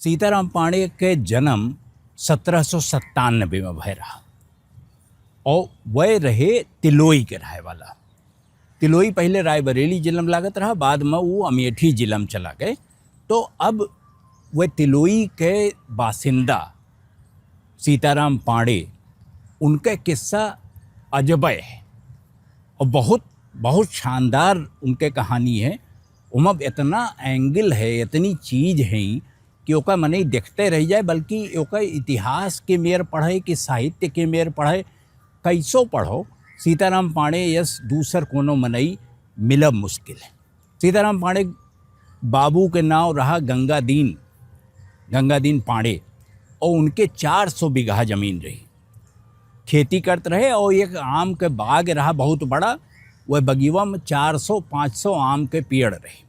सीताराम पांडे के जन्म 1797 में भय रहा और वह रहे तिलोई के रहे वाला। तिलोई पहले रायबरेली जिला में लागत रहा, बाद में वो अमेठी जिला में चला गए। तो अब वह तिलोई के बासिंदा सीताराम पांडे, उनका किस्सा अजबय है और बहुत बहुत शानदार उनके कहानी है। उनमें इतना एंगल है, इतनी चीज़ है कि ओका मने देखते रह जाए, बल्कि ओका इतिहास के मेर पढ़े कि साहित्य के मेर पढ़े, कैसो पढ़ो सीताराम पांडे यस दूसर कोनो मनई मिलब मुश्किल है। सीताराम पांडे बाबू के नाम रहा गंगादीन पांडे और उनके 400 बीघा ज़मीन रही, खेती करते रहे और एक आम के बाग रहा बहुत बड़ा। वह बगीवा में 400-500 आम के पेड़ रहे।